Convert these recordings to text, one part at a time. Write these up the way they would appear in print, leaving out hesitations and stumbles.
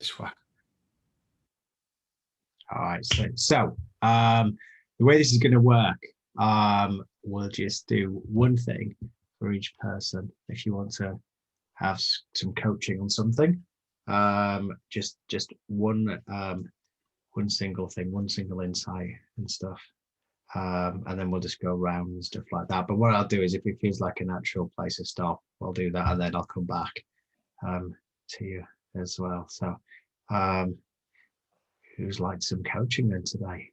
Just whack. All right. So the way this is going to work, we'll just do one thing for each person. If you want to have some coaching on something, just one single thing, one single insight and stuff. And then we'll just go around and stuff like that. But what I'll do is, if it feels like a natural place to stop, I'll do that, and then I'll come back to you as well. So who's like some coaching then today?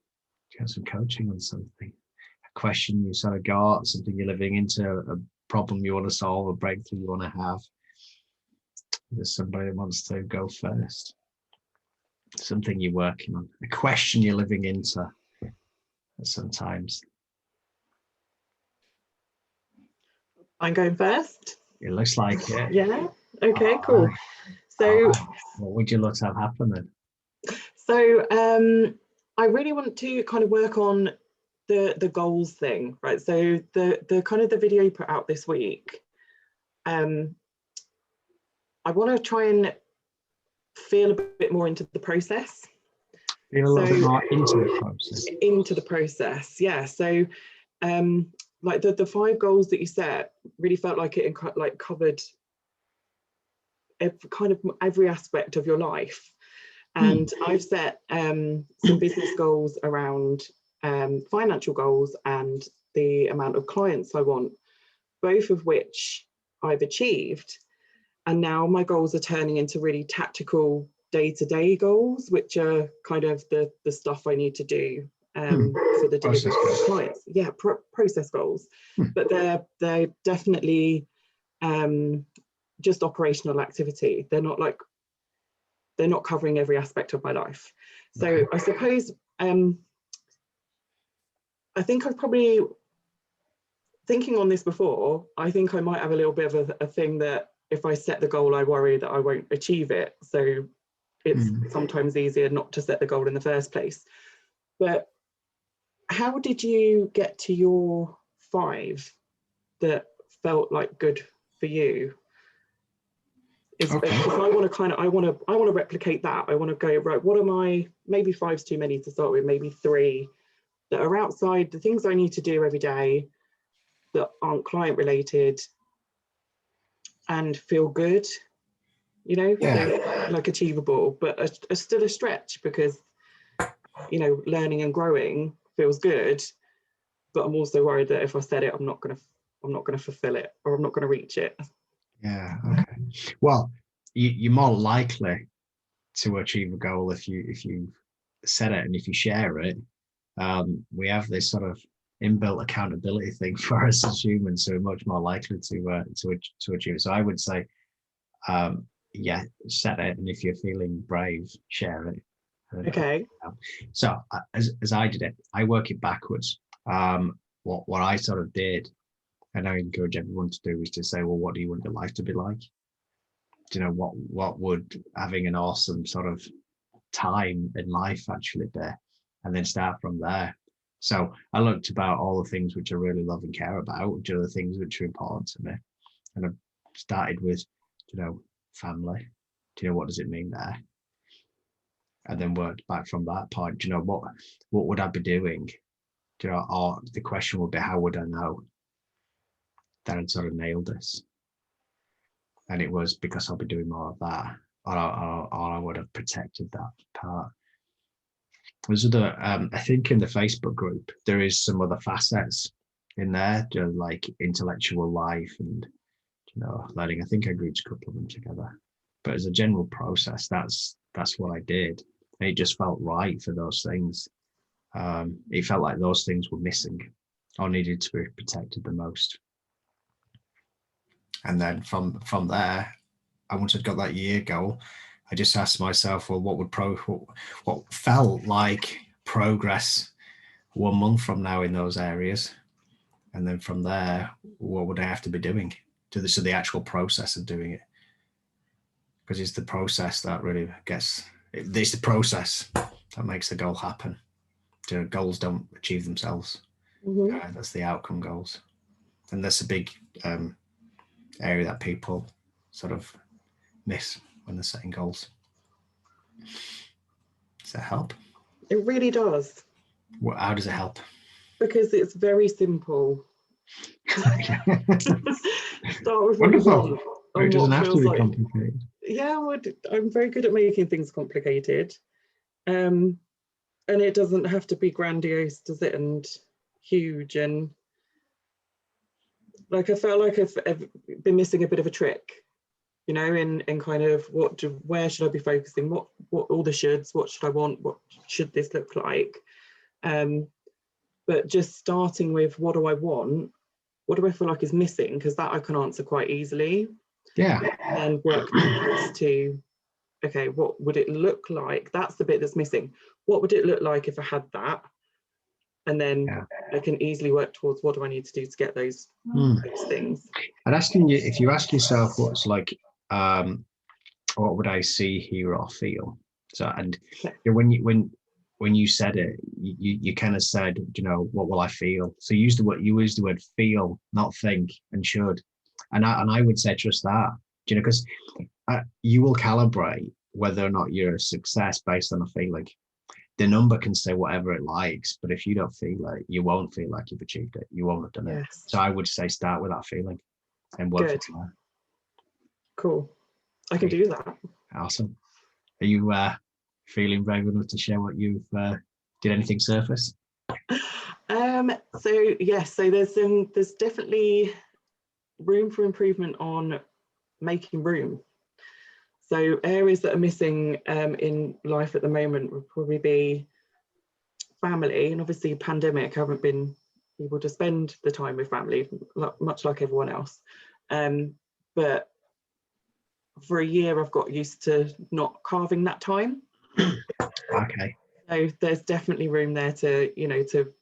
Do you have some coaching on something? A question you sort of got, something you're living into, a problem you want to solve, a breakthrough you want to have? There's somebody that wants to go first. Something you're working on, a question you're living into sometimes. I'm going first. It looks like it. Yeah. Okay, cool. Right. So what would you love to have happen then? So I really want to kind of work on the goals thing, right? So the kind of the video you put out this week, I want to try and feel a bit more into the process. Feel a little bit more into the process. Into the process, yeah. So like the 5 goals that you set really felt like it covered every aspect of your life. And I've set some business goals around financial goals and the amount of clients I want, both of which I've achieved. And now my goals are turning into really tactical day-to-day goals, which are kind of the stuff I need to do for the delivery of clients. Yeah, process goals. But they're definitely just operational activity. They're not covering every aspect of my life. So I suppose, I think I've probably, thinking on this before, I think I might have a little bit of a thing that if I set the goal, I worry that I won't achieve it. So it's sometimes easier not to set the goal in the first place. But how did you get to your 5 that felt like good for you? If I want to I want to replicate that. I want to go, right, what am I, maybe 5's too many to start with, maybe 3 that are outside the things I need to do every day that aren't client related and feel good, you know, like achievable, but are still a stretch because, you know, learning and growing feels good, but I'm also worried that if I set it, I'm not going to fulfill it, or I'm not going to reach it. Yeah. Okay. Well, you're more likely to achieve a goal if you set it and if you share it. We have this sort of inbuilt accountability thing for us as humans, so we're much more likely to achieve it. So I would say, yeah, set it, and if you're feeling brave, share it. Okay. So as I did it, I work it backwards. What I sort of did, and I encourage everyone to do, is to say, well, what do you want your life to be like? Do you know, what would having an awesome sort of time in life actually be? And then start from there. So I looked about all the things which I really love and care about, which are the things which are important to me. And I started with, you know, family. Do you know, what does it mean there? And then worked back from that point. Do you know, what would I be doing? Do you know, or the question would be, how would I know that I'd sort of nailed this? And it was because I'll be doing more of that, or I would have protected that part. There's other, I think in the Facebook group, there is some other facets in there, like intellectual life and, you know, learning. I think I grouped a couple of them together. But as a general process, that's what I did. And it just felt right for those things. It felt like those things were missing or needed to be protected the most. And then from there, once I'd got that year goal, I just asked myself, well, what felt like progress 1 month from now in those areas? And then from there, what would I have to be doing to the actual process of doing it? Because it's the process that really it's the process that makes the goal happen. The goals don't achieve themselves. That's the outcome goals. And that's a big area that people sort of miss when they're setting goals. Does that help? It really does. How does it help? Because it's very simple. Start with what you Wonderful. want. It doesn't have to be like, complicated. yeah, I'm very good at making things complicated. And it doesn't have to be grandiose, does it? And huge. And like, I felt like I've been missing a bit of a trick, you know, in kind of where should I be focusing? What all the shoulds, what should I want? What should this look like? But just starting with what do I want? What do I feel like is missing? Because that I can answer quite easily. Yeah. And work backwards to, okay, what would it look like? That's the bit that's missing. What would it look like if I had that? And then I can easily work towards what do I need to do to get those things. And asking you, if you ask yourself what's like, what would I see, hear, or feel? So, and when you said it, you kind of said, you know, what will I feel? So you used the word feel, not think and should. And I would say trust that, you know, because you will calibrate whether or not you're a success based on a feeling. The number can say whatever it likes, but if you don't feel it, you won't feel like you've achieved it. You won't have done it. So I would say start with that feeling and work from there. Cool. I can do that. Awesome. Are you feeling brave enough to share what you've did anything surface? So yes, so there's definitely room for improvement on making room. So areas that are missing in life at the moment would probably be family, and obviously pandemic, I haven't been able to spend the time with family, much like everyone else. But for a year, I've got used to not carving that time. Okay. So there's definitely room there to, you know, to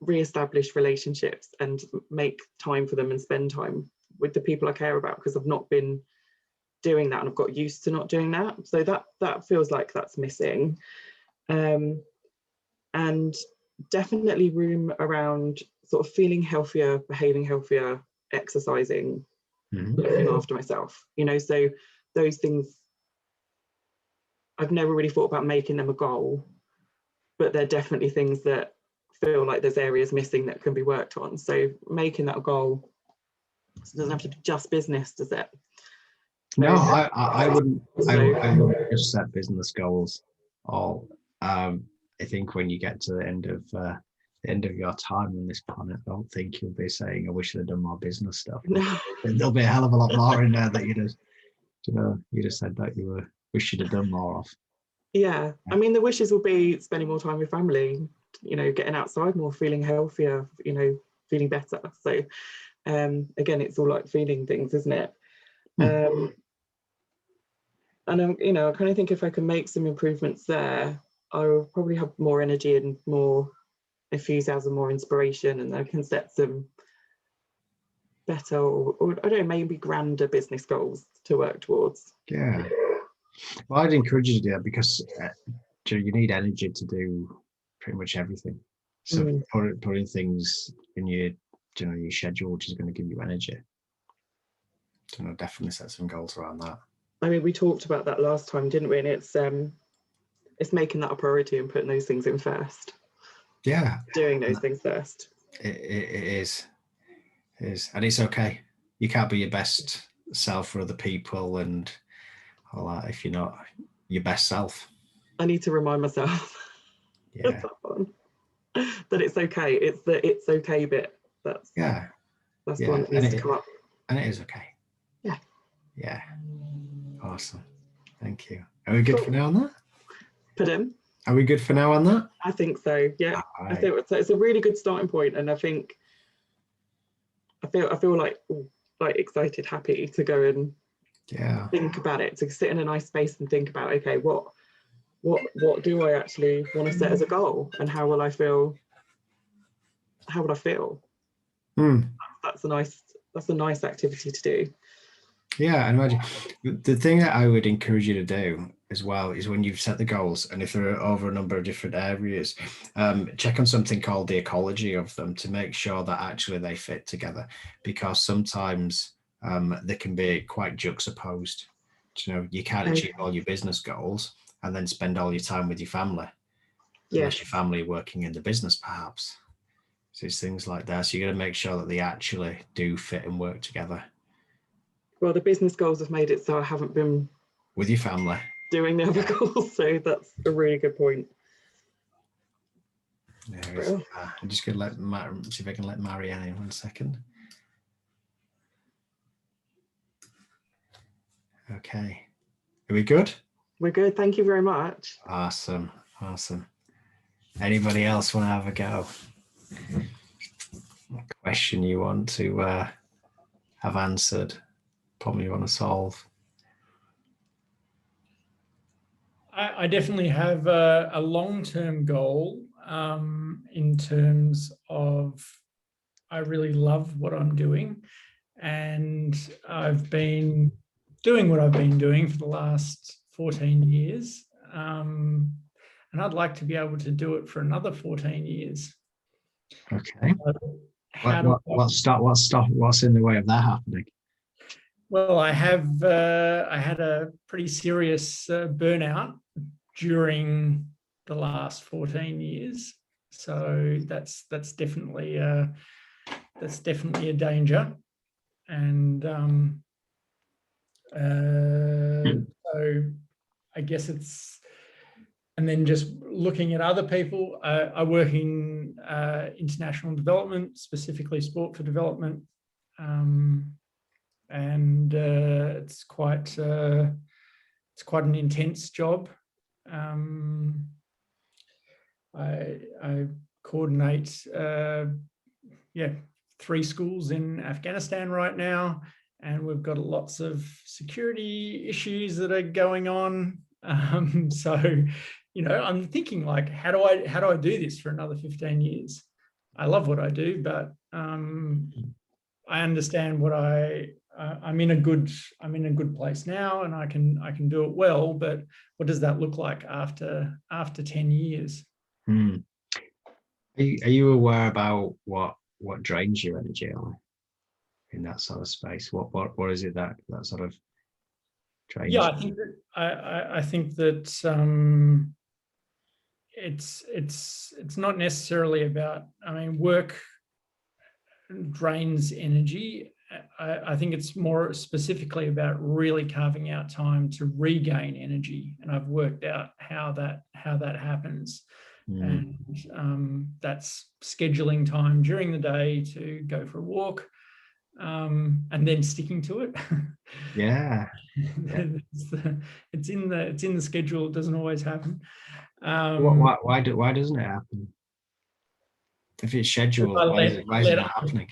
re-establish relationships and make time for them and spend time with the people I care about, because I've not been doing that and I've got used to not doing that. So that feels like that's missing. And definitely room around sort of feeling healthier, behaving healthier, exercising, looking after myself, you know. So those things, I've never really thought about making them a goal, but they're definitely things that feel like there's areas missing that can be worked on. So making that a goal, so it doesn't have to be just business, does it? No, I wouldn't. I wouldn't just set business goals. Or I think when you get to the end of your time on this planet, I don't think you'll be saying, "I wish I'd done more business stuff." No. There'll be a hell of a lot more in there that you just said that you wish you'd have done more of. Yeah, I mean, the wishes will be spending more time with family, you know, getting outside more, feeling healthier, you know, feeling better. So again, it's all like feeling things, isn't it? And you know, I kind of think if I can make some improvements there, I will probably have more energy and more enthusiasm, more inspiration, and I can set some better or I don't know, maybe grander business goals to work towards. Yeah. Well, I'd encourage you to do that because you need energy to do pretty much everything. So putting things in your schedule, which is going to give you energy. So definitely set some goals around that. I mean, we talked about that last time, didn't we? And it's making that a priority and putting those things in first. Yeah. Doing those things first. It is. It is. And it's okay. You can't be your best self for other people and all that if you're not your best self. I need to remind myself that it's okay. It's the it's okay bit. That's the one that needs to come up. And it is okay. Yeah. Yeah. Awesome. Thank you. Are we good for now on that? Pardon? Are we good for now on that? I think so. Yeah. Right. I think it's a really good starting point, and I think I feel like excited, happy to go and think about it, to sit in a nice space and think about, okay, what do I actually want to set as a goal, and how will I feel? How would I feel? That's a nice activity to do. Yeah, and imagine the thing that I would encourage you to do as well is when you've set the goals, and if they're over a number of different areas, check on something called the ecology of them to make sure that actually they fit together, because sometimes they can be quite juxtaposed. You know, you can't achieve all your business goals, and then spend all your time with your family, unless your family are working in the business, perhaps. So it's things like that. So you got to make sure that they actually do fit and work together. Well, the business goals have made it so I haven't been with your family doing the other goals. So that's a really good point. I'm just going to see if I can let Marianne in 1 second. Okay. Are we good? We're good. Thank you very much. Awesome. Awesome. Anybody else want to have a go? What question you want to have answered? Probably want to solve. I definitely have a long-term goal in terms of I really love what I'm doing, and I've been doing what I've been doing for the last 14 years, and I'd like to be able to do it for another 14 years. Okay. What's in the way of that happening? Well, I had a pretty serious burnout during the last 14 years, so that's definitely a danger, and so I guess it's, and then just looking at other people. I work in international development, specifically sport for development. And it's quite an intense job. I coordinate 3 schools in Afghanistan right now, and we've got lots of security issues that are going on. So, I'm thinking, like, how do I do this for another 15 years? I love what I do, but I understand what I'm in a good place now, and I can do it well. But what does that look like after 10 years? Are you aware about what drains your energy in that sort of space? What is it that sort of drains? Yeah, I think that it's not necessarily about. Work drains energy. I think it's more specifically about really carving out time to regain energy, and I've worked out how that happens. And that's scheduling time during the day to go for a walk, and then sticking to it. Yeah. It's in the schedule. It doesn't always happen. Why doesn't it happen? If it's scheduled, why is it not happening?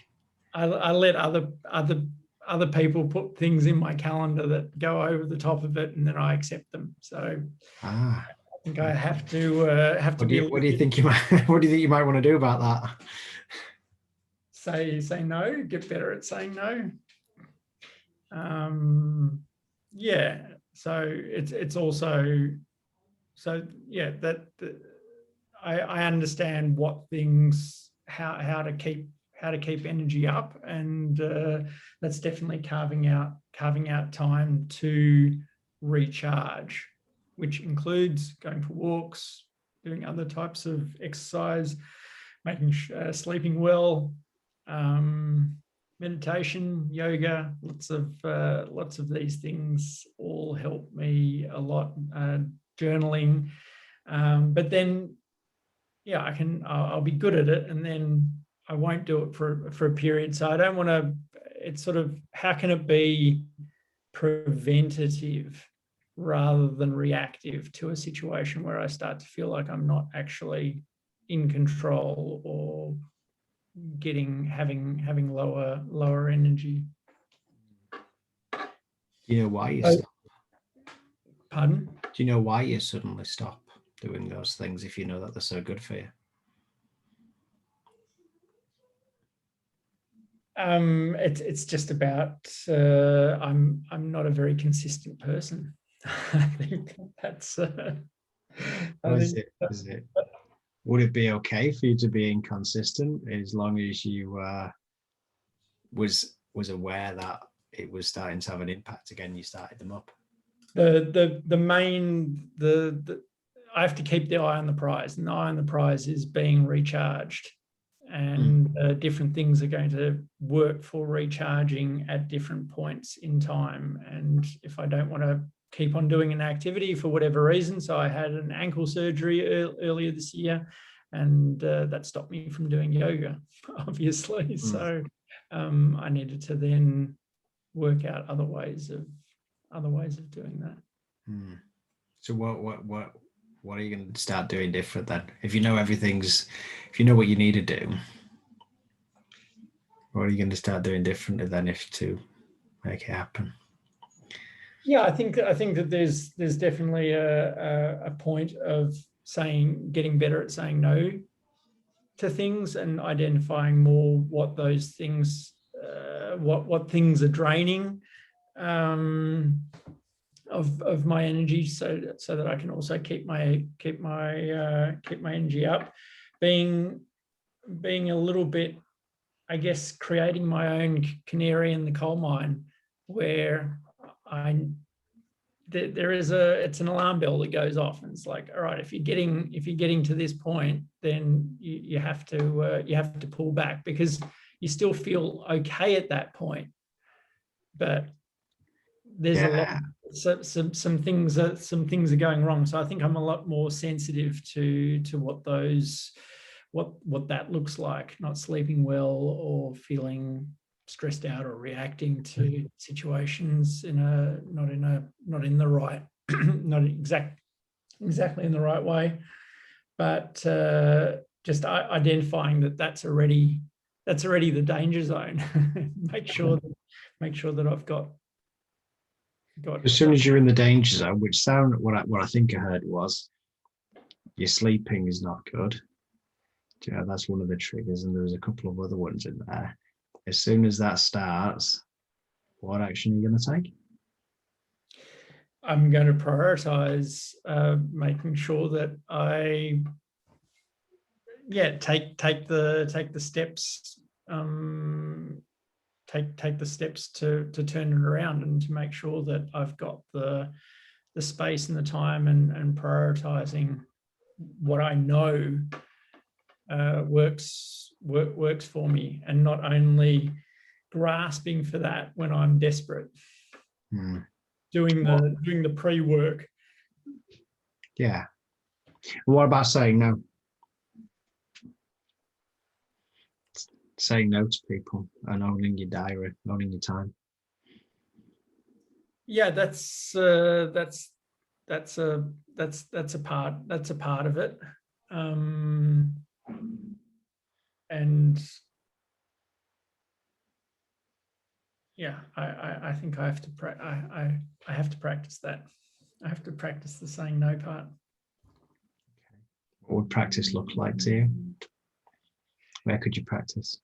I let other people put things in my calendar that go over the top of it, and then I accept them. So I think I have to What do you think you might want to do about that? Say no. Get better at saying no. Yeah. So it's also, so yeah, that I understand what things, how to keep energy up, and that's definitely carving out time to recharge, which includes going for walks, doing other types of exercise, making sleeping well, meditation, yoga. Lots of these things all help me a lot. Journaling, but then I'll be good at it, and then I won't do it for a period. So I don't want to. It's sort of, how can it be preventative rather than reactive to a situation where I start to feel like I'm not actually in control, or having lower energy. Do you know why you stop? Pardon? Do you know why you suddenly stop doing those things if you know that they're so good for you? It's just about I'm not a very consistent person. I think that's. Is it? Would it be okay for you to be inconsistent as long as you was aware that it was starting to have an impact again? You started them up. the main I have to keep the eye on the prize, and the eye on the prize is being recharged, and different things are going to work for recharging at different points in time. And if I don't want to keep on doing an activity for whatever reason, so I had an ankle surgery earlier this year, and that stopped me from doing yoga, obviously. So I needed to then work out other ways of doing that. So what are you going to start doing different then? If you know if you know what you need to do, what are you going to start doing differently then if to make it happen? Yeah, I think that there's definitely a point of getting better at saying no to things, and identifying more what those things, what things are draining of my energy, so that I can also keep my energy up. Being a little bit, I guess, creating my own canary in the coal mine, where it's an alarm bell that goes off, and it's like, all right, if you're getting to this point, then you have to pull back, because you still feel okay at that point, but there's a lot, some things are going wrong. So I think I'm a lot more sensitive to what that looks like, not sleeping well, or feeling stressed out, or reacting to situations not in the right not exactly in the right way, but just identifying that's already the danger zone. make sure that I've got as soon as you're in the danger zone, which sound what I think I heard was your sleeping is not good. Yeah, that's one of the triggers, and there was a couple of other ones in there. As soon as that starts, what action are you going to take? I'm going to prioritize making sure that I take the steps, take the steps to turn it around, and to make sure that I've got the space and the time, and prioritizing what I know works for me, and not only grasping for that when I'm desperate. Doing the pre-work. Yeah. What about saying no? Saying no to people and owning your diary, owning your time. Yeah, that's a part of it, and yeah, I think I have to practice that. I have to practice the saying no part. What would practice look like to you? Where could you practice?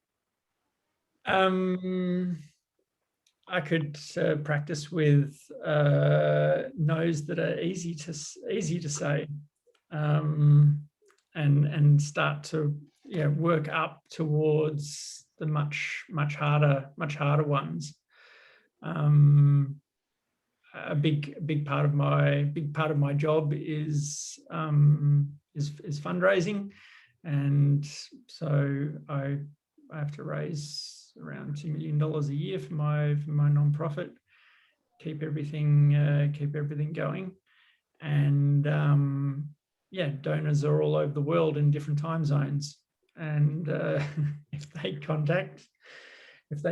I could practice with no's that are easy to say, and start to work up towards the much harder ones. A big part of my job is fundraising, and so I have to raise around $2 million a year for my nonprofit, keep everything going, and donors are all over the world in different time zones, and if they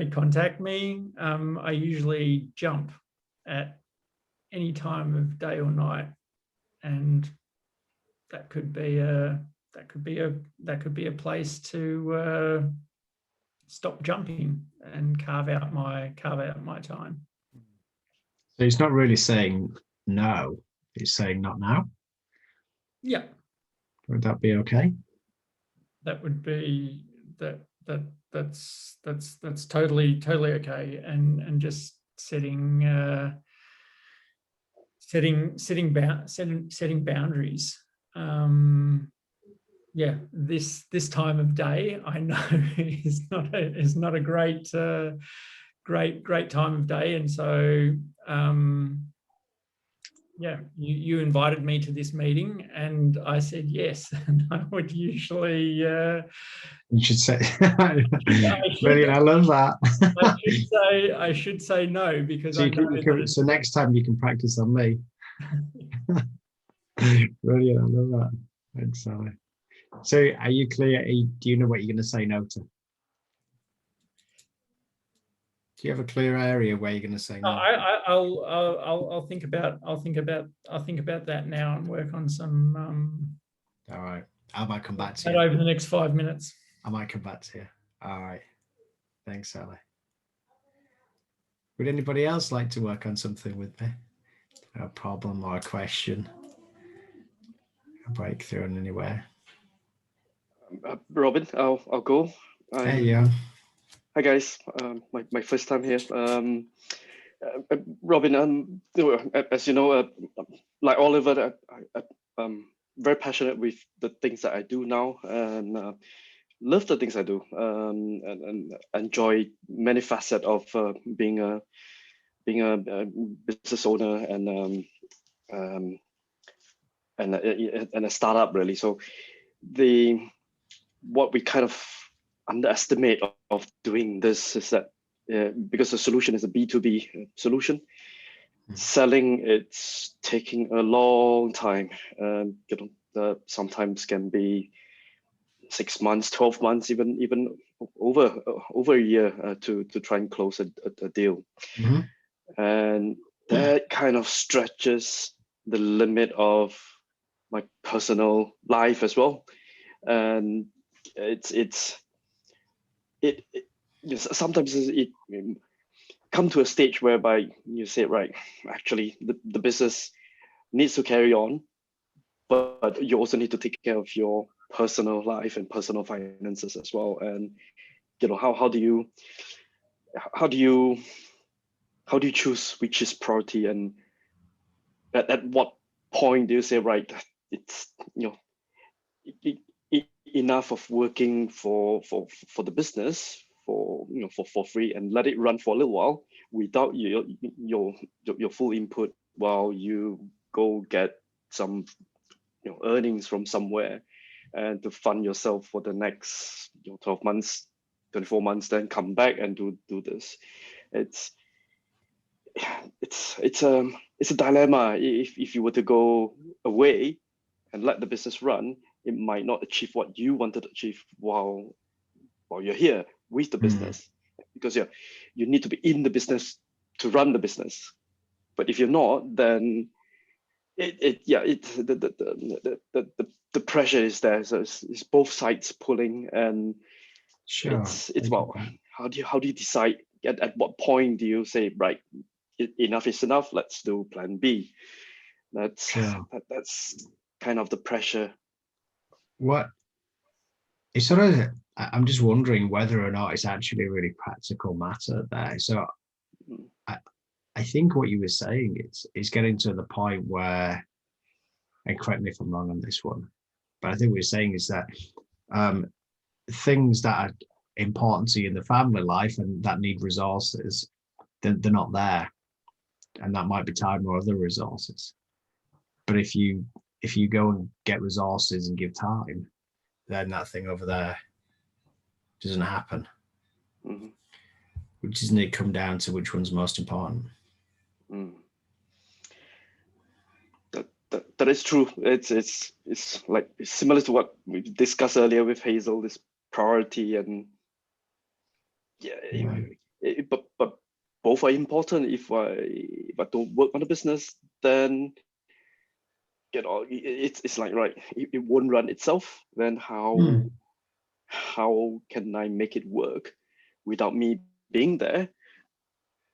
contact me, I usually jump at any time of day or night, and that could be a place to stop jumping and carve out my time. So it's not really saying no, it's saying not now. Yeah. Would that be okay? That would be that's totally okay, and just setting boundaries. This time of day, I know is not a great time of day, and so yeah, you invited me to this meeting and I said yes. And I would usually, You should say, I brilliant. I love that. I should say no, because So I know that it's, so next time you can practice on me. Brilliant. I love that. Thanks, Sally. So are you clear? Do you know what you're going to say no to? Do you have a clear area where you're going to say no? I'll think about that now and work on some. All right. I might come back to that you. over the next 5 minutes. I might come back to you. All right. Thanks, Sally. Would anybody else like to work on something with me? A problem or a question? A breakthrough in anywhere? Robin, I'll go. Hey, yeah. Hi guys, my first time here. Robin, as you know, like Oliver, I'm very passionate with the things that I do now, and love the things I do, and enjoy many facets of being a business owner and a startup really. So what we kind of underestimate of doing this is that because the solution is a B2B solution, selling it's taking a long time. Sometimes can be 6 months, 12 months, even over a year to try and close a deal. And that kind of stretches the limit of my personal life as well. And sometimes it come to a stage whereby you say, right, actually the business needs to carry on, but you also need to take care of your personal life and personal finances as well. And how do you choose which is priority, and at what point do you say, right, it's enough of working for the business for free and let it run for a little while without your full input, while you go get some earnings from somewhere and to fund yourself for the next 12 months, 24 months, then come back and do this. It's a dilemma. If you were to go away and let the business run, it might not achieve what you wanted to achieve while you're here with the business, because you need to be in the business to run the business. But if you're not, then the pressure is there. So it's both sides pulling, and Sure. it's about how do you decide at what point do you say, right, enough is enough, let's do plan B. That's kind of the pressure. What it's sort of, I'm just wondering whether or not it's actually a really practical matter there. So I think what you were saying is getting to the point where, and correct me if I'm wrong on this one, but I think what you're saying is that things that are important to you in the family life and that need resources, they're not there. And that might be time or other resources. But if you go and get resources and give time, then that thing over there doesn't happen. Which doesn't it come down to which one's most important? That is true. It's like similar to what we discussed earlier with Hazel, this priority, and but both are important. If I don't work on the business, then it's like, right, it won't run itself. Then how can I make it work without me being there,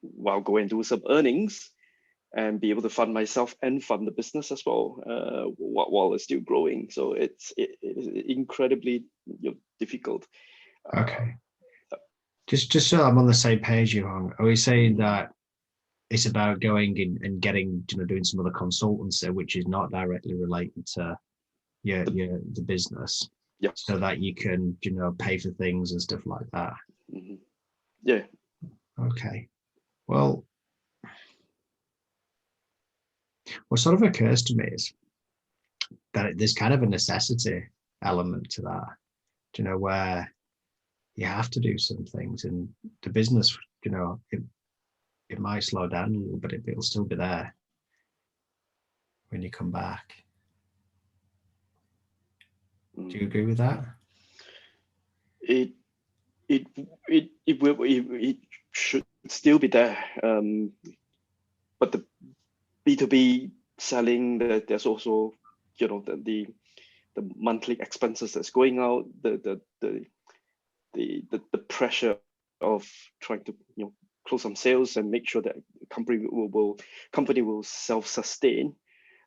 while go and do some earnings and be able to fund myself and fund the business as well, while it's still growing. So it's incredibly difficult. Okay. Just so I'm on the same page, Johan, are we saying that it's about going and getting, doing some other consultancy, which is not directly related to the business, so that you can, pay for things and stuff like that? Yeah. Okay. Well, what sort of occurs to me is that there's kind of a necessity element to that, you know, where you have to do some things, and the business, you know, it might slow down a little, but it'll still be there when you come back. Do you agree with that? It it should still be there, but the B2B selling, there's also, you know, the monthly expenses that's going out, the pressure of trying to, you know, close some sales and make sure that company will self-sustain.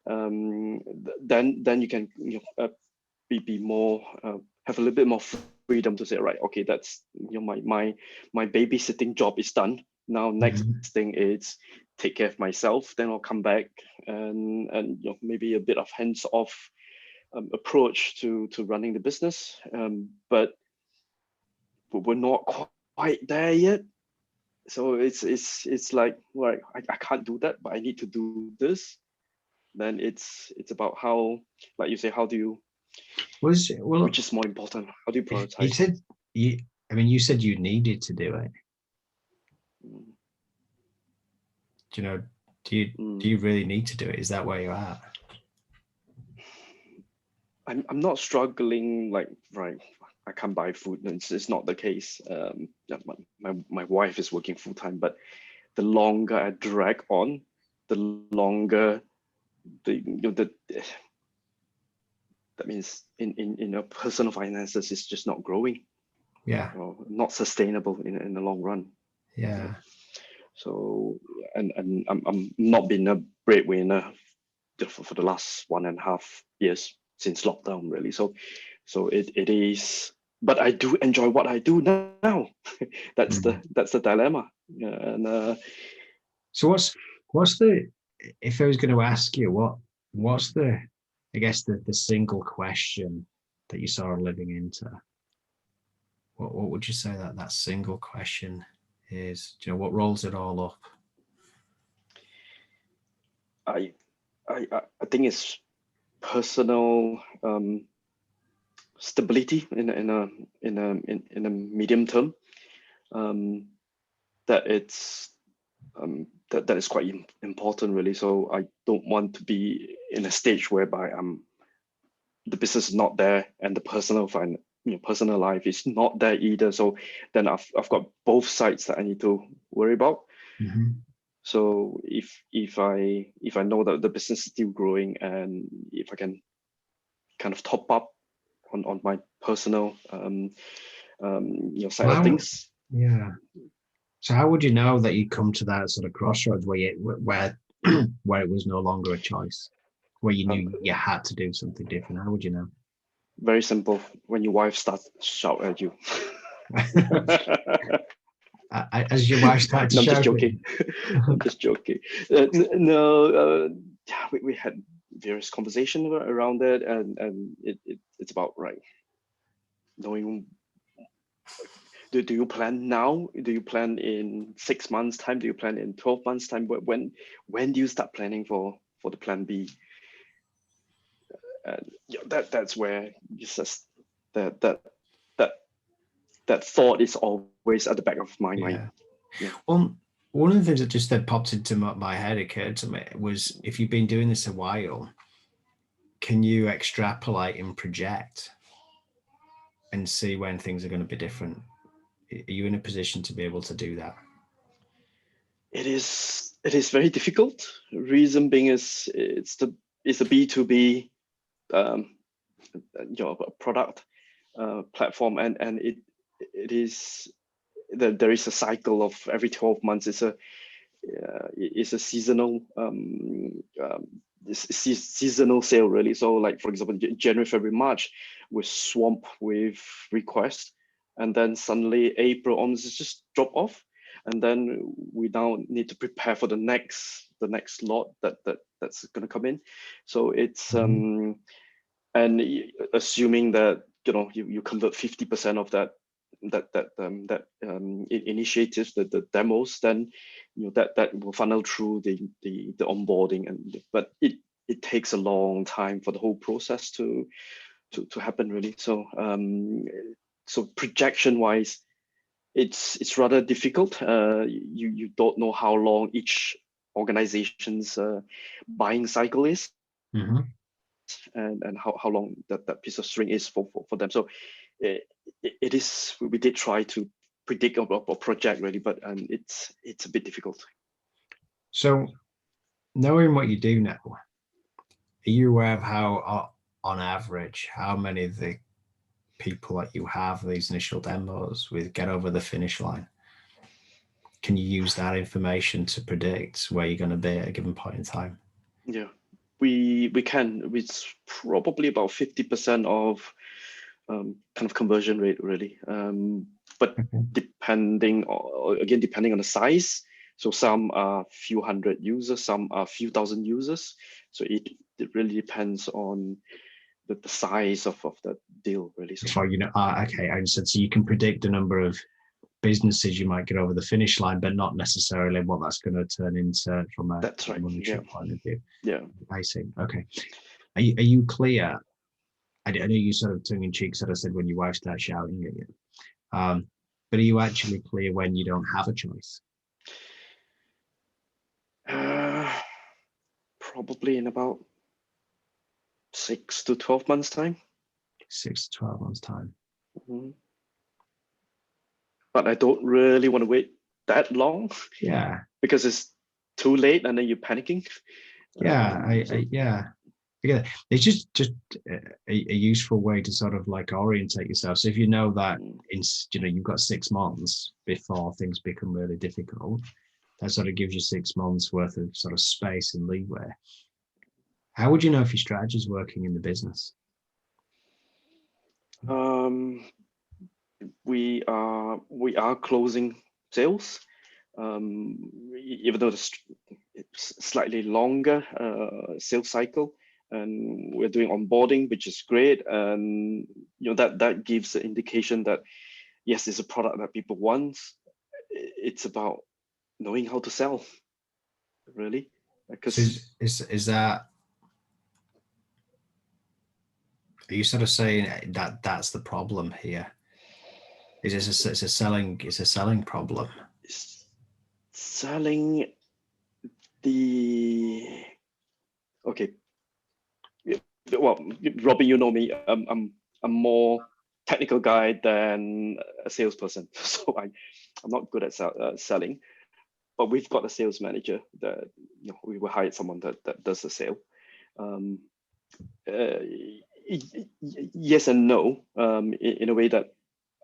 Then you can, you know, be more, have a little bit more freedom to say, right, okay, that's, you know, my babysitting job is done. Now next thing is take care of myself. Then I'll come back and you know, maybe a bit of hands-off approach to running the business. But we're not quite there yet. So it's like, right, I can't do that, but I need to do this. Then it's about how, like you say, how do you, which is more important? How do you prioritize? You said you said you needed to do it. Do you know? Do you really need to do it? Is that where you're at? I'm not struggling like, right, I can't buy food. It's not the case. My wife is working full time, but the longer I drag on, the longer that means in your personal finances is just not growing. Yeah. Or not sustainable in the long run. Yeah. So and I'm not been a breadwinner for the last 1.5 years since lockdown, really. So it is, but I do enjoy what I do now. That's the dilemma. Yeah, and so what's the, if I was going to ask you, what's the, I guess the single question that you saw living into? What would you say that single question is? Do you know what rolls it all up? I think it's personal stability in a medium term. That it's that is quite important, really. So I don't want to be in a stage whereby the business is not there and the personal life is not there either. So then I've got both sides that I need to worry about. So if I know that the business is still growing, and if I can kind of top up on my personal side of things. Yeah. So how would you know that you come to that sort of crossroads where where it was no longer a choice, where you knew you had to do something different? How would you know? Very simple. When your wife starts to shout at you. As your wife started to shout. I'm just joking. We had various conversations around it, and it's about, right, knowing, do you plan now? Do you plan in 6 months time? Do you plan in 12 months time? When do you start planning for the plan B? And that's where it's just that thought is always at the back of my mind. Yeah. Well, one of the things that popped into my head, occurred to me, was, if you've been doing this a while, can you extrapolate and project and see when things are going to be different? Are you in a position to be able to do that? It is very difficult. Reason being is it's a B2B product platform, and it is that there is a cycle of every 12 months. It's a seasonal seasonal sale, really. So like, for example, January, February, March, we're swamped with requests, and then suddenly April onwards it's just drop off, and then we now need to prepare for the next lot that's going to come in. So it's and assuming that you convert 50% of that initiatives, the demos, then that will funnel through the onboarding, but it takes a long time for the whole process to happen, really. So so projection wise, it's rather difficult. You don't know how long each organization's buying cycle is, and how long that piece of string is for them. So it is, we did try to predict or project, really, but it's a bit difficult. So knowing what you do now, are you aware of how, on average, how many of the people that you have these initial demos with get over the finish line? Can you use that information to predict where you're going to be at a given point in time? Yeah, we can. It's probably about 50% of kind of conversion rate, really. But depending on the size. So some are few hundred users, some are few thousand users. So it really depends on the size of that deal, really. So okay, I understand. So you can predict the number of businesses you might get over the finish line, but not necessarily what that's going to turn into from a monetary point of view. Yeah, I see. Okay, are you clear? I know you sort of tongue in cheek sort of said when your wife starts shouting at you, but are you actually clear when you don't have a choice? Probably in about 6 to 12 months time. 6 to 12 months time. But I don't really want to wait that long. Yeah. Because it's too late and then you're panicking. Yeah, yeah. It's just a useful way to sort of like orientate yourself. So if you know that you've got 6 months before things become really difficult, that sort of gives you 6 months worth of sort of space and leeway. How would you know if your strategy is working in the business? We are closing sales, even though it's slightly longer sales cycle, and we're doing onboarding, which is great, and that gives the indication that yes, it's a product that people want. It's about knowing how to sell, really. Because is that, are you sort of saying that that's the problem here? It's a selling problem. Selling the okay. Well, Robin, you know me. I'm more technical guy than a salesperson, so I'm not good at selling. But we've got a sales manager that we will hire someone that does the sale. Yes and no, in a way that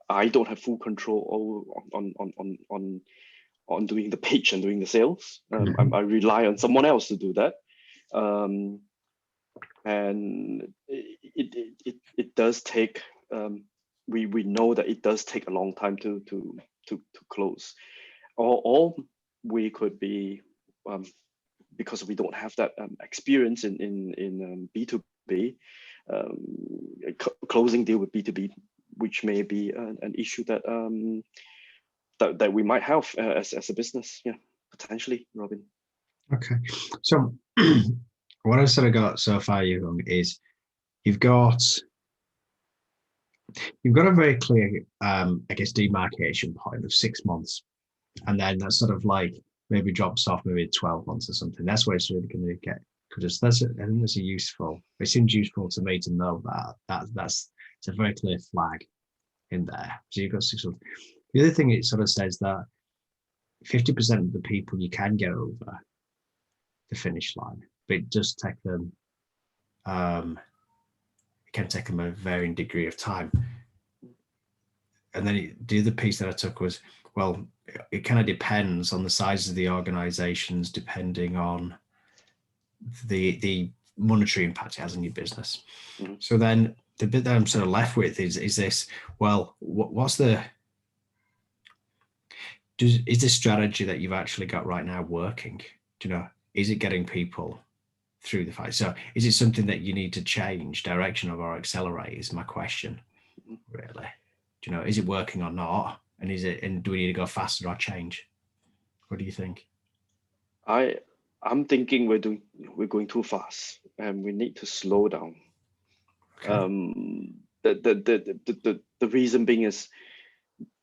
I don't have full control on doing the pitch and doing the sales. I rely on someone else to do that, and it does take. We know that it does take a long time to close, or we could be because we don't have that experience in B2B, closing deal with B2B, which may be an issue that that we might have as a business. Yeah, potentially, Robin. Okay, so what I've sort of got so far, is you've got a very clear, I guess, demarcation point of 6 months, and then that's sort of like maybe drops off maybe 12 months or something. That's where it's really going to get. Because I think that's a useful. It seems useful to me to know that's a very clear flag in there. So you've got 6 months. The other thing, it sort of says that 50% of the people you can get over the finish line, but it does take them. It can take them a varying degree of time. And then the other piece that I took was, well, it kind of depends on the size of the organizations, depending on the monetary impact it has on your business. So then the bit that I'm sort of left with is this, well, is this strategy that you've actually got right now working? Is it getting people through the fight? So is it something that you need to change direction of or accelerate is my question, really. you know, is it working or not? And do we need to go faster or change? What do you think? I'm thinking we're going too fast and we need to slow down. Okay. The reason being is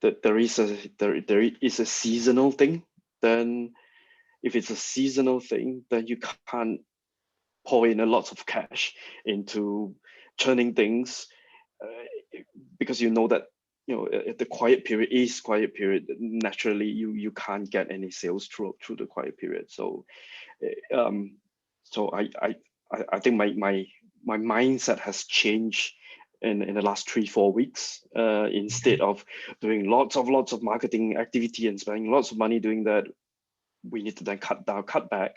that there is a seasonal thing. Then if it's a seasonal thing, then you can't pour in a lot of cash into churning things, because you know that, you know, if the quiet period is quiet period, naturally you can't get any sales through the quiet period. So so I think my mindset has changed in the last 3-4 weeks. Instead of doing lots of marketing activity and spending lots of money doing that, we need to then cut back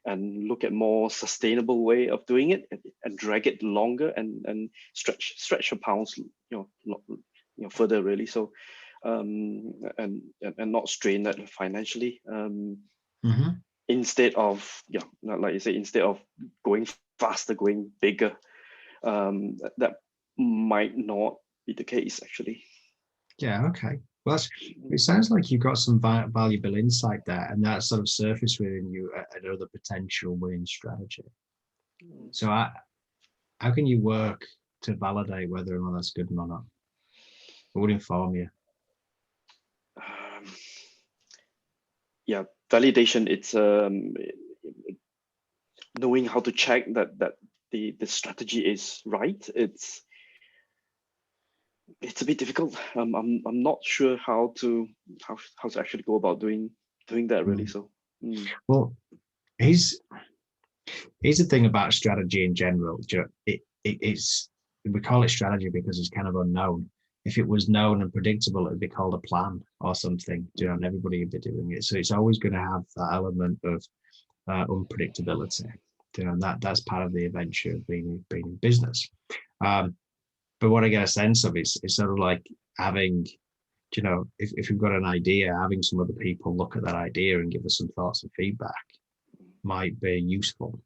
and look at more sustainable way of doing it, and drag it longer and stretch the pounds, you know, further really. So and not strain that financially. Instead of, yeah, like you say, instead of going faster, going bigger, that might not be the case actually. Yeah. Okay. Well, it sounds like you've got some valuable insight there, and that sort of surfaced within you another potential winning strategy. So how can you work to validate whether or not that's good or not? What would inform you? Yeah, validation. It's knowing how to check that the strategy is right. It's a bit difficult. I'm not sure how to actually go about doing that really. So well, here's the thing about strategy in general. It's, we call it strategy because it's kind of unknown. If it was known and predictable, it'd be called a plan or something, you know, and everybody would be doing it. So it's always going to have that element of unpredictability, you know, and that's part of the adventure of being in business. But what I get a sense of is sort of like having, you know, if you've got an idea, having some other people look at that idea and give us some thoughts and feedback might be useful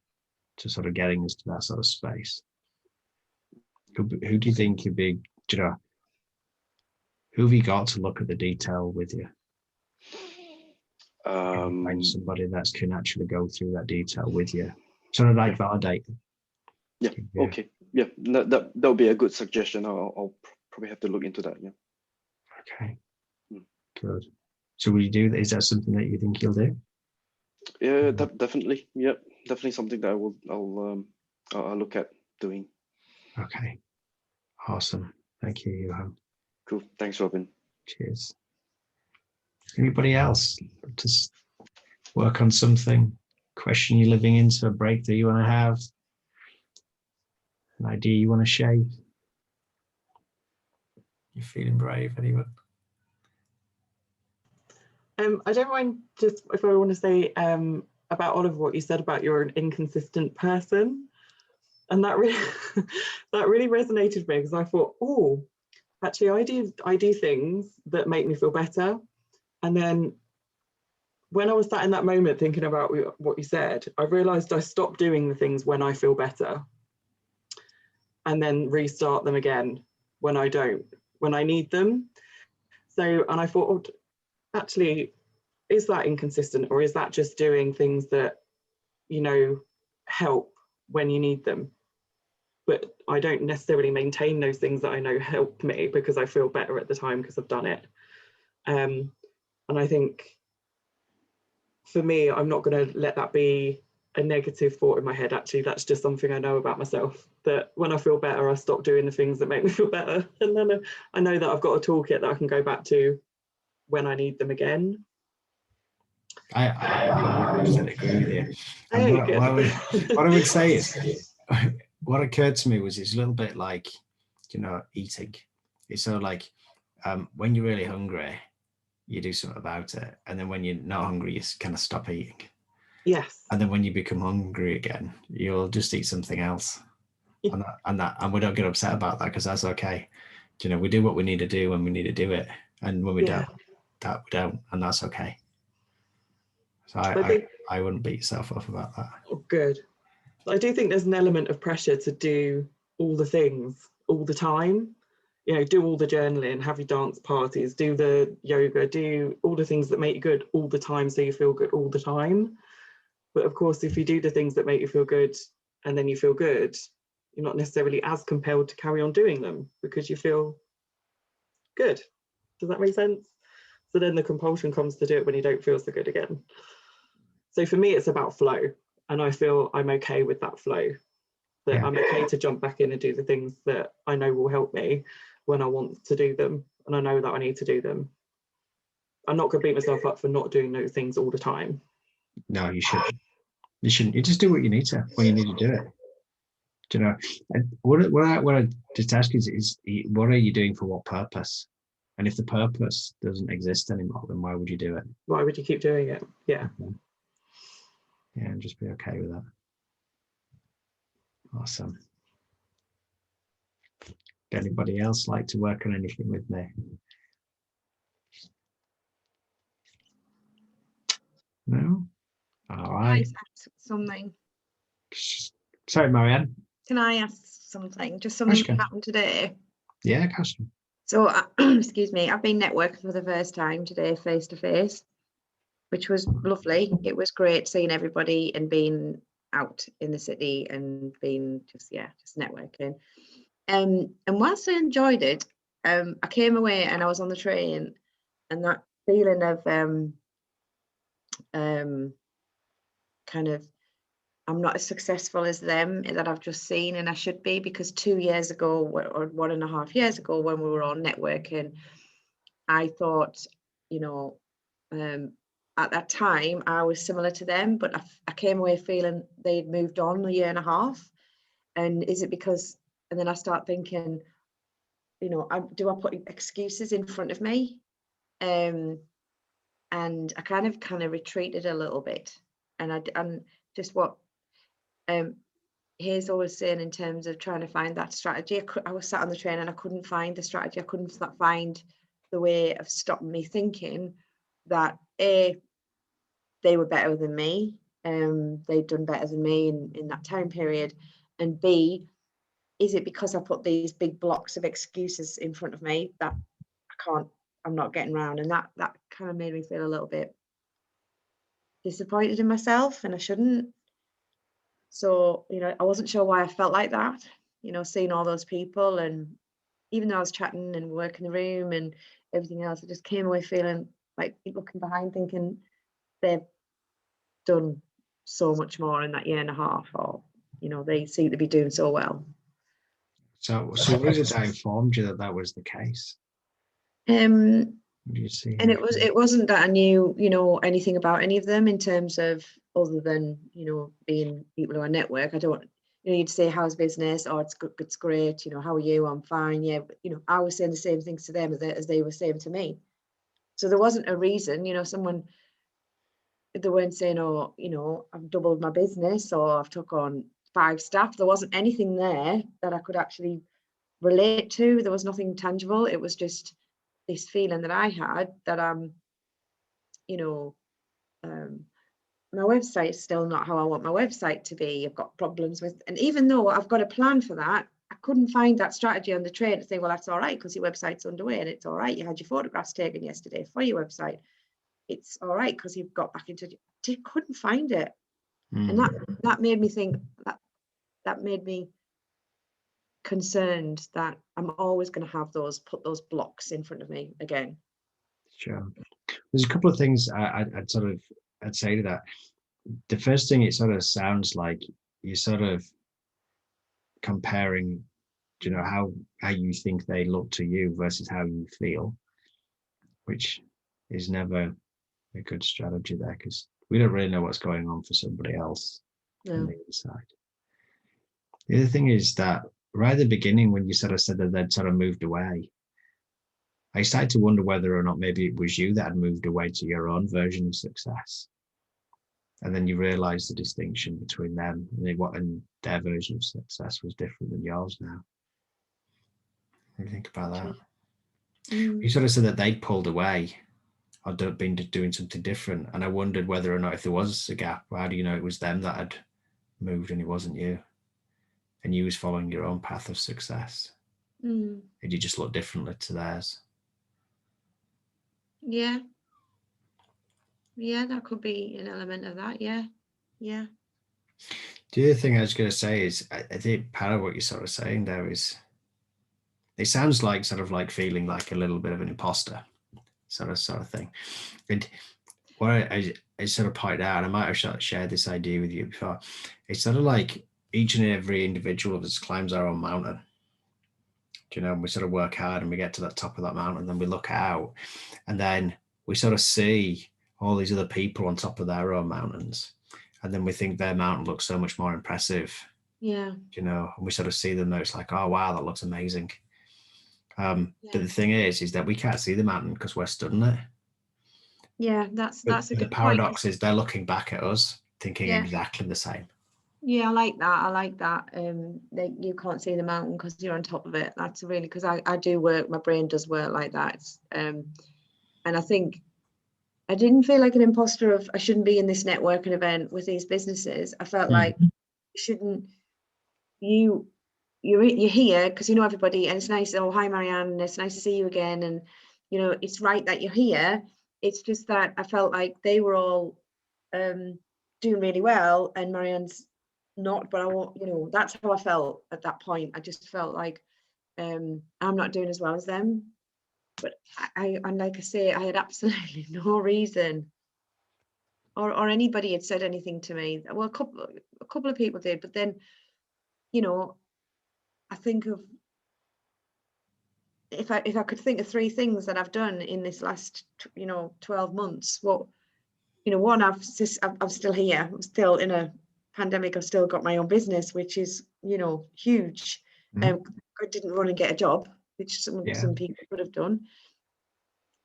to sort of getting us to that sort of space. Who do you think could be, you know, who have you got to look at the detail with you? Find somebody that can actually go through that detail with you, sort of like validate. Yeah. Okay. Yeah. That would be a good suggestion. I'll probably have to look into that. Yeah. Okay. Good. So will you do that? Is that something that you think you'll do? Yeah, definitely. Yeah, definitely something that I'll look at doing. Okay. Awesome. Thank you, Johan. Cool. Thanks, Robin. Cheers. Anybody else just work on something, question you're living into, a breakthrough you want to have, an idea you want to shape? You're feeling brave, anyone? I don't mind, just if I want to say about Oliver, what you said about you're an inconsistent person, and that really that really resonated with me, because I thought, oh, actually I do things that make me feel better, and then when I was sat in that moment thinking about what you said, I realized I stopped doing the things when I feel better, and then restart them again when I don't, when I need them. So, and I thought, oh, actually, is that inconsistent, or is that just doing things that, you know, help when you need them? But I don't necessarily maintain those things that I know help me because I feel better at the time because I've done it. And I think for me, I'm not going to let that be a negative thought in my head. Actually, that's just something I know about myself, that when I feel better, I stop doing the things that make me feel better. And then I know that I've got a toolkit that I can go back to when I need them again. I 100% agree with you. Hey, what I would say is, what occurred to me was it's a little bit like, you know, eating. It's sort of like when you're really hungry, you do something about it, and then when you're not hungry, you kind of stop eating. Yes. And then when you become hungry again, you'll just eat something else. And we don't get upset about that, because that's okay. You know, we do what we need to do when we need to do it, and when we don't, we don't, and that's okay. So I wouldn't beat yourself up about that. Oh, good. I do think there's an element of pressure to do all the things all the time. you know, do all the journaling, have your dance parties, do the yoga, do all the things that make you good all the time, so you feel good all the time. But of course, if you do the things that make you feel good and then you feel good, you're not necessarily as compelled to carry on doing them because you feel good. Does that make sense? So then the compulsion comes to do it when you don't feel so good again. So for me, it's about flow, and I feel I'm okay with that flow, that Yeah. I'm okay to jump back in and do the things that I know will help me when I want to do them, and I know that I need to do them. I'm not going to beat myself up for not doing those things all the time. No, you shouldn't. You shouldn't. You just do what you need to when you need to do it. Do you know? And what I just ask is what are you doing for what purpose? And if the purpose doesn't exist anymore, then why would you do it? Why would you keep doing it? Yeah. Yeah, and just be okay with that. Awesome. Anybody else like to work on anything with me? No? All right. Can I ask something? Sorry, Marianne. Can I ask something? Just something that happened today. Yeah, Carsten. So, excuse me, I've been networking for the first time today, face to face, which was lovely. It was great seeing everybody and being out in the city and being just networking. And whilst I enjoyed it, I came away and I was on the train, and that feeling of kind of, I'm not as successful as them that I've just seen, and I should be, because 2 years ago or 1.5 years ago, when we were all networking, I thought, you know, at that time I was similar to them, but I came away feeling they'd moved on 1.5 years. And is it because, and then I start thinking, you know, do I put excuses in front of me? And I kind of retreated a little bit, and just what Hazel was saying in terms of trying to find that strategy. I was sat on the train and I couldn't find the strategy. I couldn't find the way of stopping me thinking that A, they were better than me, they'd done better than me in that time period, and B, is it because I put these big blocks of excuses in front of me that I'm not getting around? And that kind of made me feel a little bit disappointed in myself, and I shouldn't. So, you know, I wasn't sure why I felt like that, you know, seeing all those people, and even though I was chatting and working the room and everything else, I just came away feeling like, looking behind, thinking they've done so much more in that 1.5 years, or, you know, they seem to be doing so well. So was it that informed you that was the case? You see, and it wasn't that I knew, you know, anything about any of them in terms of, other than, you know, being people who are network. I don't, you know, you'd say, how's business? Oh, it's good, it's great. You know, how are you? I'm fine. Yeah, but, you know, I was saying the same things to them as they were saying to me. So there wasn't a reason, you know, they weren't saying, oh, you know, I've doubled my business or I've took on 5 staff. There wasn't anything there that I could actually relate to. There was nothing tangible. It was just this feeling that I had that you know, my website is still not how I want my website to be. I've got problems with, and even though I've got a plan for that, I couldn't find that strategy on the train to say, well, that's all right because your website's underway, and it's all right, you had your photographs taken yesterday for your website. It's all right because you've got back into, I couldn't find it. And that made me think, that made me concerned that I'm always going to have put those blocks in front of me again. Sure. There's a couple of things I'd say to that. The first thing, it sort of sounds like you're sort of comparing, you know, how you think they look to you versus how you feel, which is never a good strategy there, because we don't really know what's going on for somebody else on the inside. The other thing is that right at the beginning, when you sort of said that they'd sort of moved away, I started to wonder whether or not maybe it was you that had moved away to your own version of success. And then you realize the distinction between them and their version of success was different than yours now. What do you think about that? You sort of said that they'd pulled away or been doing something different. And I wondered whether or not, if there was a gap, how do you know it was them that had moved and it wasn't you? And you was following your own path of success. Mm. And you just look differently to theirs. Yeah. Yeah, that could be an element of that. Yeah. Yeah. The other thing I was going to say is, I think part of what you're sort of saying there is, it sounds like sort of like feeling like a little bit of an imposter, sort of thing. And what I sort of pointed out, and I might have shared this idea with you before, it's sort of like each and every individual of us climbs our own mountain. You know, and we sort of work hard and we get to the top of that mountain, and then we look out, and then we sort of see all these other people on top of their own mountains, and then we think their mountain looks so much more impressive. Yeah. You know, and we sort of see them there. It's like, oh wow, that looks amazing. Yeah. But the thing is that we can't see the mountain because we're stood on it. Yeah, that's a But the good paradox point. is they're looking back at us thinking Yeah. exactly the same. Yeah, I like that. I like that. That you can't see the mountain because you're on top of it. That's really, because I do work, my brain does work like that. And I think I didn't feel like an imposter of I shouldn't be in this networking event with these businesses. I felt like you're here because you know everybody, and it's nice. Oh, hi Marianne, it's nice to see you again. And you know, it's right that you're here. It's just that I felt like they were all doing really well, and Marianne's not. But I want, you know, that's how I felt at that point. I just felt like I'm not doing as well as them. But and like I say, I had absolutely no reason, or anybody had said anything to me. Well, a couple of people did, but then, you know, I think of if I could think of 3 things that I've done in this last 12 months. Well, you know, one, I'm still here. I'm still in a pandemic. I've still got my own business, which is, you know, huge. I didn't run and get a job, which some people could have done.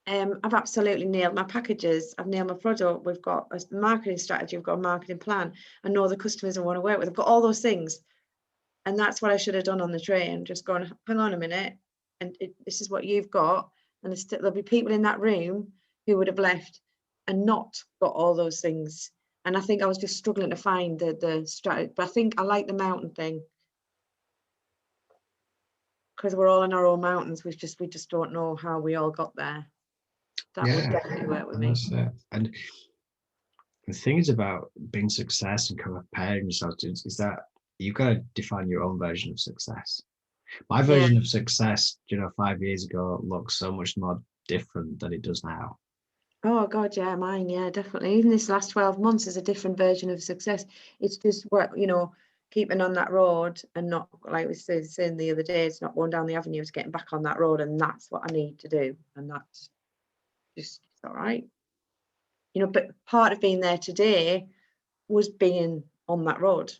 I've absolutely nailed my packages. I've nailed my product. We've got a marketing strategy. We've got a marketing plan. I know the customers I want to work with. I've got all those things. And that's what I should have done on the train. Just gone, hang on a minute. And this is what you've got. And there'll be people in that room who would have left and not got all those things. And I think I was just struggling to find the strategy. But I think I like the mountain thing. Because we're all in our own mountains. We just don't know how we all got there. That would definitely work with me. And the thing is about being success and comparing yourself to is that you've got to define your own version of success. My version of success, 5 years ago looked so much more different than it does now. Oh God, yeah, mine, yeah, definitely. Even this last 12 months is a different version of success. It's just what, keeping on that road and not, like we said saying the other day, it's not going down the avenue, it's getting back on that road, and that's what I need to do. And that's just, it's all right. But part of being there today was being on that road.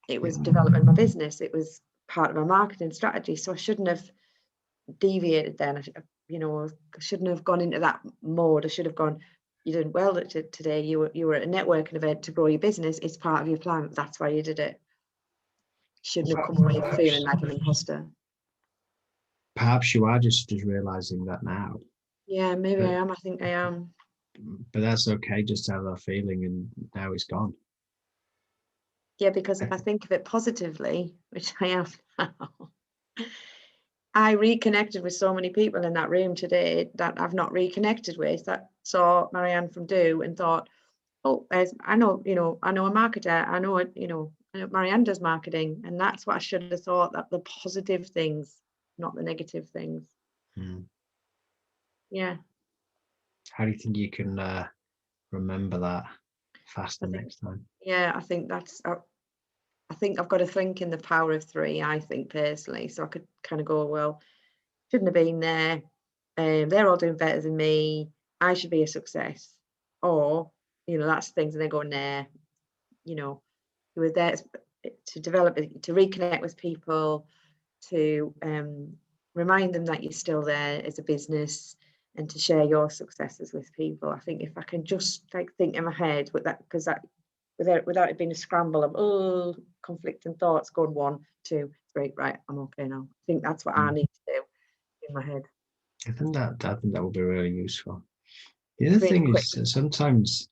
It was developing my business. It was part of my marketing strategy. So I shouldn't have deviated then. I shouldn't have gone into that mode. I should have gone, you did well today. You were at a networking event to grow your business. It's part of your plan. That's why you did it. Shouldn't have come away feeling like an imposter. Perhaps you are just realizing that now. Yeah, maybe I am. I think I am. But that's okay, just to have that feeling, and now it's gone. Yeah, because if I think of it positively, which I am now, I reconnected with so many people in that room today that I've not reconnected with, that saw Marianne from Do and thought, oh, I know a marketer, I know Marianne does marketing, and that's what I should have thought, that the positive things, not the negative things. Yeah. How do you think you can remember that faster next time? Yeah, I think I think I've got to think in the power of 3, I think personally. So I could kind of go, well, shouldn't have been there. They're all doing better than me. I should be a success. Or, that's things, and they go, nah, you were there to develop, to reconnect with people, to remind them that you're still there as a business, and to share your successes with people. I think if I can just think in my head with that, because that without it being a scramble of conflicting thoughts, going 1, 2, 3, right, I'm okay now. I think that's what I need to do in my head. I think that will be really useful. The other thing is sometimes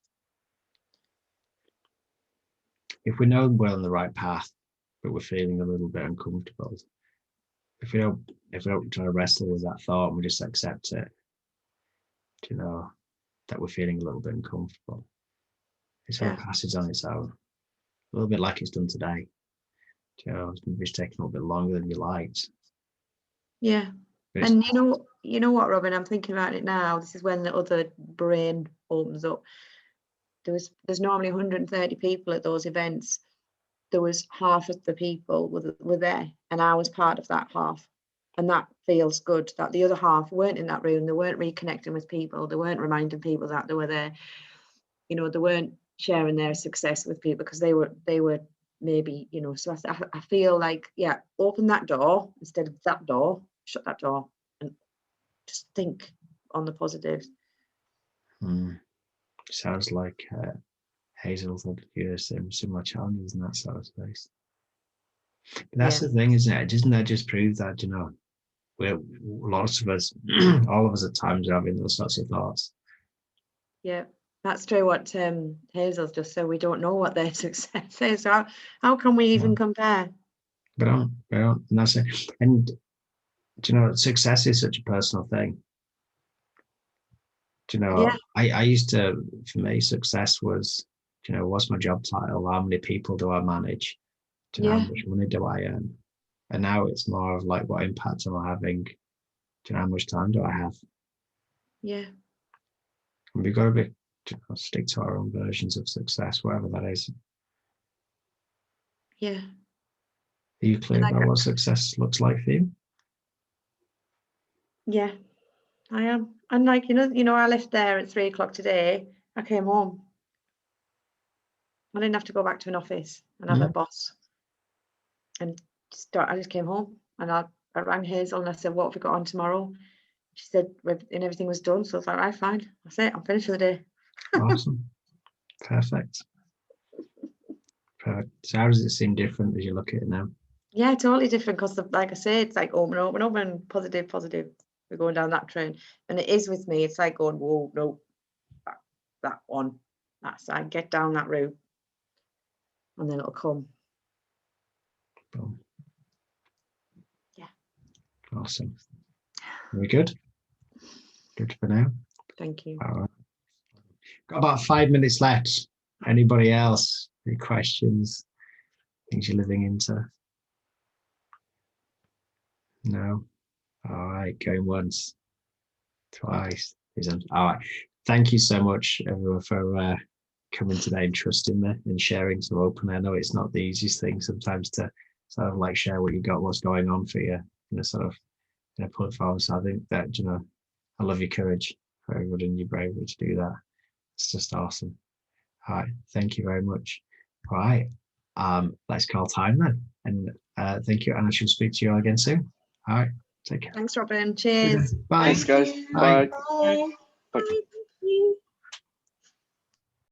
if we know we're on the right path, but we're feeling a little bit uncomfortable, if we don't try to wrestle with that thought and we just accept it, you know, that we're feeling a little bit uncomfortable, it sort of passes on its own, a little bit like it's done today. You know, it's taking a little bit longer than you liked. Yeah. And you know what, Robin, I'm thinking about it now. This is when the other brain opens up. There's normally 130 people at those events. There was half of the people were there, and I was part of that half. And that feels good, that the other half weren't in that room. They weren't reconnecting with people. They weren't reminding people that they were there. You know, they weren't sharing their success with people because they were maybe, you know, so I feel like, yeah, open that door instead of that door, shut that door and just think on the positives. Sounds like Hazel thought you had similar challenges in that sort of space. But that's the thing, isn't it? Doesn't that just prove that, you know, lots of us, all of us at times are having those sorts of thoughts. Yeah, that's true. What Hazel's just said, we don't know what their success is. So how can we even compare? But and that's it. And do you know, success is such a personal thing. Do you know, I used to, for me, success was, you know, what's my job title? How many people do I manage? Do you know, how much money do I earn? And now it's more of like, what impact am I having? Do you know, how much time do I have? Yeah. And we've got to be, you know, stick to our own versions of success, whatever that is. Yeah. Are you clear about what success looks like for you? Yeah, I am. And like, you know, I left there at 3 o'clock today. I came home. I didn't have to go back to an office and have a boss. And I just came home and I rang Hazel and I said, what have we got on tomorrow? She said, and everything was done. So I was like, right, fine. That's it. I'm finished for the day. Awesome. Perfect. Perfect. So how does it seem different as you look at it now? Yeah, totally different because, like I say, it's like open, positive. We're going down that train. And it is with me. It's like going, whoa, no, that one. I get down that route and then it'll come. Boom. Yeah. Awesome. Very good. Good for now. Thank you. All right. Got about 5 minutes left. Anybody else? Any questions? Things you're living into? No? All right. Going once, twice. All right. Thank you so much, everyone, for coming today and trusting me and sharing so openly. I know it's not the easiest thing sometimes to sort of like share what you got, what's going on for you, you know, sort of, you know, put it forward. So I think that, you know, I love your courage for everybody and your bravery to do that. It's just awesome. All right. Thank you very much. All right. Let's call time then. And thank you. And I shall speak to you all again soon. All right. Take care. Thanks, Robin. Cheers. Bye. Thanks, guys. Bye. Bye. Bye. Bye.